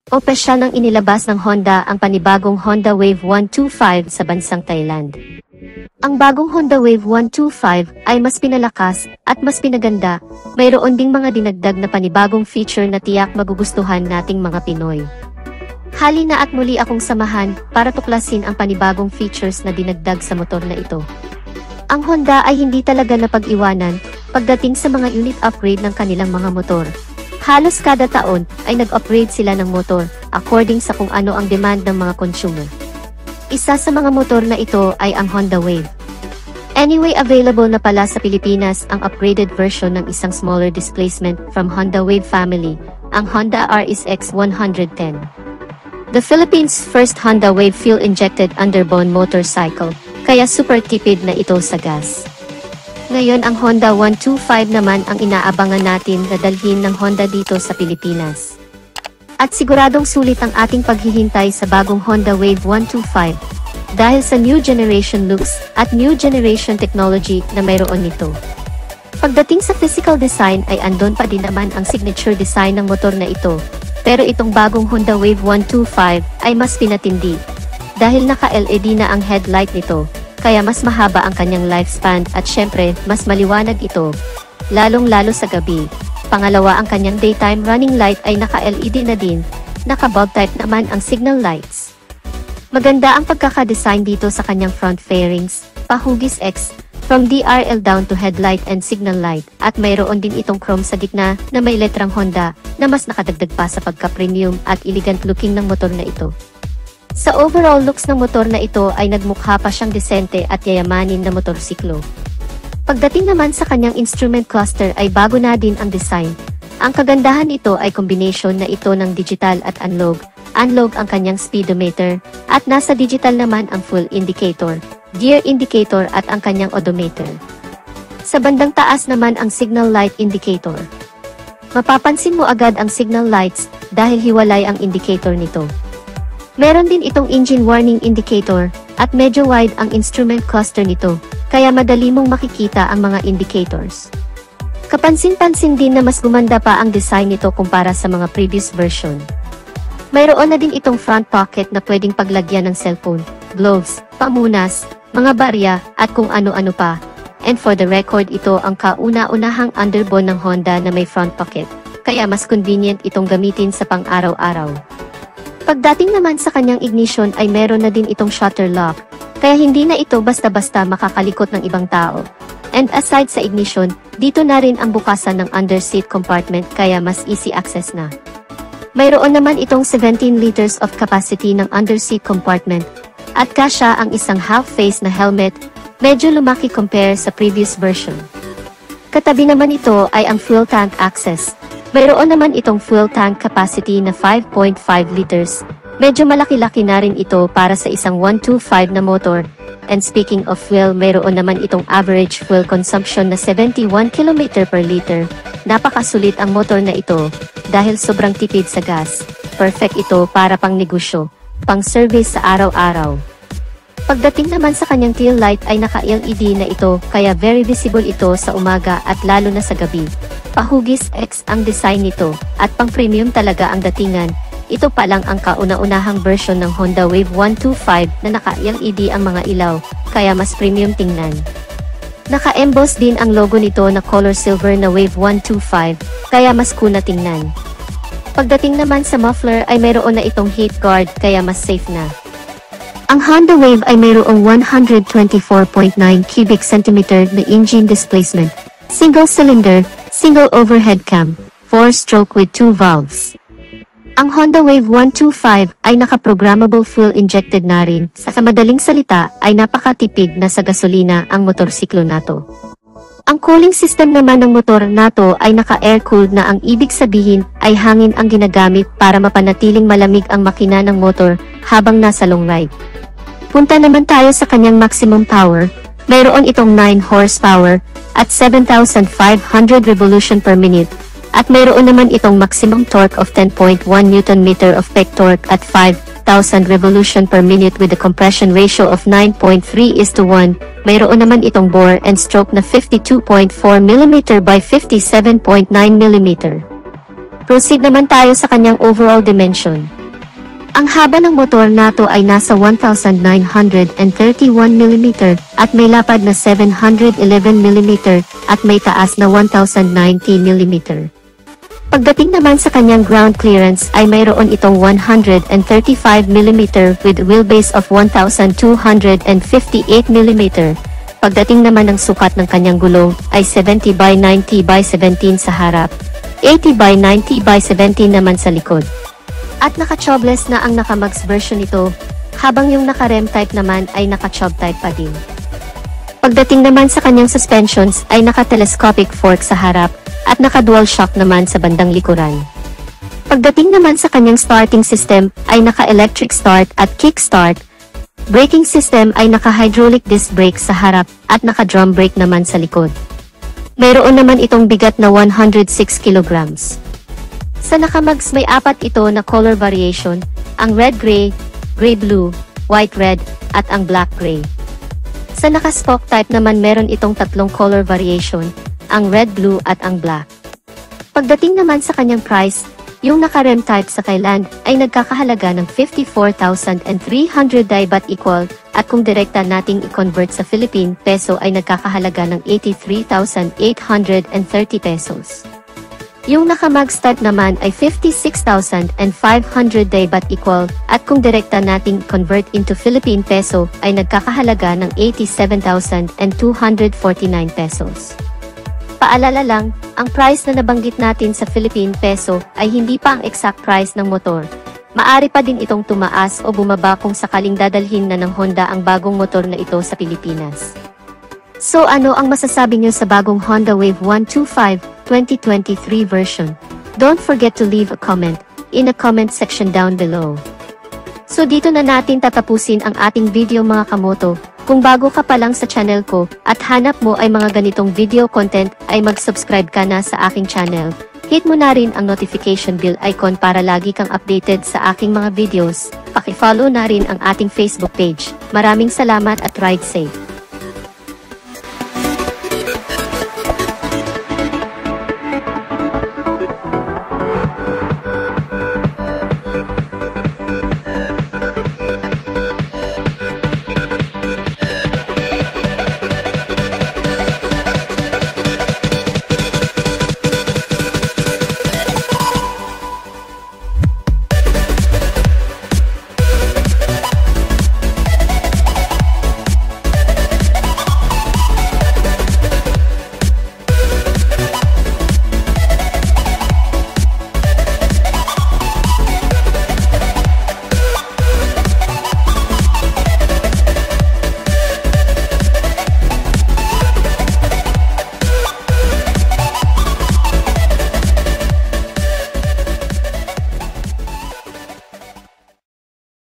Opisyal nang inilabas ng Honda ang panibagong Honda Wave 125 sa bansang Thailand. Ang bagong Honda Wave 125 ay mas pinalakas at mas pinaganda, mayroon ding mga dinagdag na panibagong feature na tiyak magugustuhan nating mga Pinoy. Halina at muli akong samahan para tuklasin ang panibagong features na dinagdag sa motor na ito. Ang Honda ay hindi talaga napag-iwanan pagdating sa mga unit upgrade ng kanilang mga motor. Halos kada taon ay nag-upgrade sila ng motor according sa kung ano ang demand ng mga consumer. Isa sa mga motor na ito ay ang Honda Wave. Anyway, available na pala sa Pilipinas ang upgraded version ng isang smaller displacement from Honda Wave family, ang Honda RSX 110. The Philippines' first Honda Wave fuel-injected underbone motorcycle, kaya super tipid na ito sa gas. Ngayon ang Honda 125 naman ang inaabangan natin na dalhin ng Honda dito sa Pilipinas. At siguradong sulit ang ating paghihintay sa bagong Honda Wave 125 dahil sa new generation looks at new generation technology na mayroon nito. Pagdating sa physical design ay andon pa din naman ang signature design ng motor na ito, pero itong bagong Honda Wave 125 ay mas pinatindi dahil naka-LED na ang headlight nito. Kaya mas mahaba ang kanyang lifespan at syempre, mas maliwanag ito, lalong-lalo sa gabi. Pangalawa, ang kanyang daytime running light ay naka-LED na din, naka-bulb type naman ang signal lights. Maganda ang pagkakadesign dito sa kanyang front fairings, pahugis X, from DRL down to headlight and signal light, at mayroon din itong chrome sa gitna na may letrang Honda na mas nakadagdag pa sa pagka-premium at elegant looking ng motor na ito. Sa overall looks ng motor na ito ay nagmukha pa siyang desente at yayamanin na motorsiklo. Pagdating naman sa kanyang instrument cluster ay bago na din ang design. Ang kagandahan nito ay combination na ito ng digital at analog. Analog ang kanyang speedometer at nasa digital naman ang fuel indicator, gear indicator at ang kanyang odometer. Sa bandang taas naman ang signal light indicator. Mapapansin mo agad ang signal lights dahil hiwalay ang indicator nito. Meron din itong engine warning indicator, at medyo wide ang instrument cluster nito, kaya madali mong makikita ang mga indicators. Kapansin-pansin din na mas gumanda pa ang design nito kumpara sa mga previous version. Mayroon na din itong front pocket na pwedeng paglagyan ng cellphone, gloves, pamunas, mga barya, at kung ano-ano pa. And for the record, ito ang kauna-unahang underbone ng Honda na may front pocket, kaya mas convenient itong gamitin sa pang-araw-araw. Pagdating naman sa kanyang ignition ay meron na din itong shutter lock, kaya hindi na ito basta-basta makakalikot ng ibang tao. And aside sa ignition, dito na rin ang bukasan ng underseat compartment kaya mas easy access na. Mayroon naman itong 17 liters of capacity ng underseat compartment, at kasya ang isang half-face na helmet, medyo lumaki compare sa previous version. Katabi naman ito ay ang fuel tank access. Mayroon naman itong fuel tank capacity na 5.5 liters. Medyo malaki-laki na rin ito para sa isang 125 na motor. And speaking of fuel, mayroon naman itong average fuel consumption na 71 km per liter. Napakasulit ang motor na ito dahil sobrang tipid sa gas. Perfect ito para pang negosyo, pang service sa araw-araw. Pagdating naman sa kanyang tail light ay naka-LED na ito kaya very visible ito sa umaga at lalo na sa gabi. Pahugis X ang design nito at pang-premium talaga ang datingan. Ito pa lang ang kauna-unahang version ng Honda Wave 125 na naka-LED ang mga ilaw kaya mas premium tingnan. Naka-emboss din ang logo nito na color silver na Wave 125 kaya mas cool na tingnan. Pagdating naman sa muffler ay mayroon na itong heat guard kaya mas safe na. Ang Honda Wave ay mayroong 124.9 cubic centimeter na engine displacement, single cylinder, single overhead cam, 4-stroke with 2 valves. Ang Honda Wave 125 ay naka-programmable fuel injected na rin, sa madaling salita ay napakatipid na sa gasolina ang motorsiklo nato. Ang cooling system naman ng motor nato ay naka-air-cooled na ang ibig sabihin ay hangin ang ginagamit para mapanatiling malamig ang makina ng motor habang nasa long ride. Punta naman tayo sa kanyang maximum power. Mayroon itong 9 horsepower at 7,500 revolution per minute. At mayroon naman itong maximum torque of 10.1 Nm of peak torque at 5,000 revolution per minute with a compression ratio of 9.3:1. Mayroon naman itong bore and stroke na 52.4 mm by 57.9 mm. Proceed naman tayo sa kanyang overall dimension. Ang haba ng motor nato ay nasa 1,931 mm at may lapad na 711 mm at may taas na 1,090 mm. Pagdating naman sa kanyang ground clearance ay mayroon itong 135 mm with wheelbase of 1,258 mm. Pagdating naman ng sukat ng kanyang gulong ay 70 by 90 by 17 sa harap, 80 by 90 by 17 naman sa likod. At naka-tubeless na ang naka-max version nito, habang yung naka-rem type naman ay naka-tube type pa din. Pagdating naman sa kanyang suspensions ay naka-telescopic fork sa harap at naka-dual shock naman sa bandang likuran. Pagdating naman sa kanyang starting system ay naka-electric start at kick start. Braking system ay naka-hydraulic disc brake sa harap at naka-drum brake naman sa likod. Mayroon naman itong bigat na 106 kilograms. Sa naka-mags may apat ito na color variation, ang red-gray, gray-blue, white-red, at ang black-gray. Sa naka-spoke type naman meron itong tatlong color variation, ang red-blue at ang black. Pagdating naman sa kanyang price, yung naka-rem type sa Thailand ay nagkakahalaga ng 54,300 baht equal at kung direkta nating i-convert sa Philippine peso ay nagkakahalaga ng 83,830 pesos. Yung naka-mags type naman ay 56,500 baht equal at kung direkta nating convert into Philippine peso ay nagkakahalaga ng 87,249 pesos. Paalala lang, ang price na nabanggit natin sa Philippine peso ay hindi pa ang exact price ng motor. Maari pa din itong tumaas o bumaba kung sakaling dadalhin na ng Honda ang bagong motor na ito sa Pilipinas. So ano ang masasabi nyo sa bagong Honda Wave 125 2023 version? Don't forget to leave a comment in a comment section down below. So dito na natin tatapusin ang ating video mga kamoto. Kung bago ka pa lang sa channel ko at hanap mo ay mga ganitong video content ay mag-subscribe ka na sa aking channel. Hit mo na rin ang notification bell icon para lagi kang updated sa aking mga videos. Paki-follow na rin ang ating Facebook page. Maraming salamat at ride safe!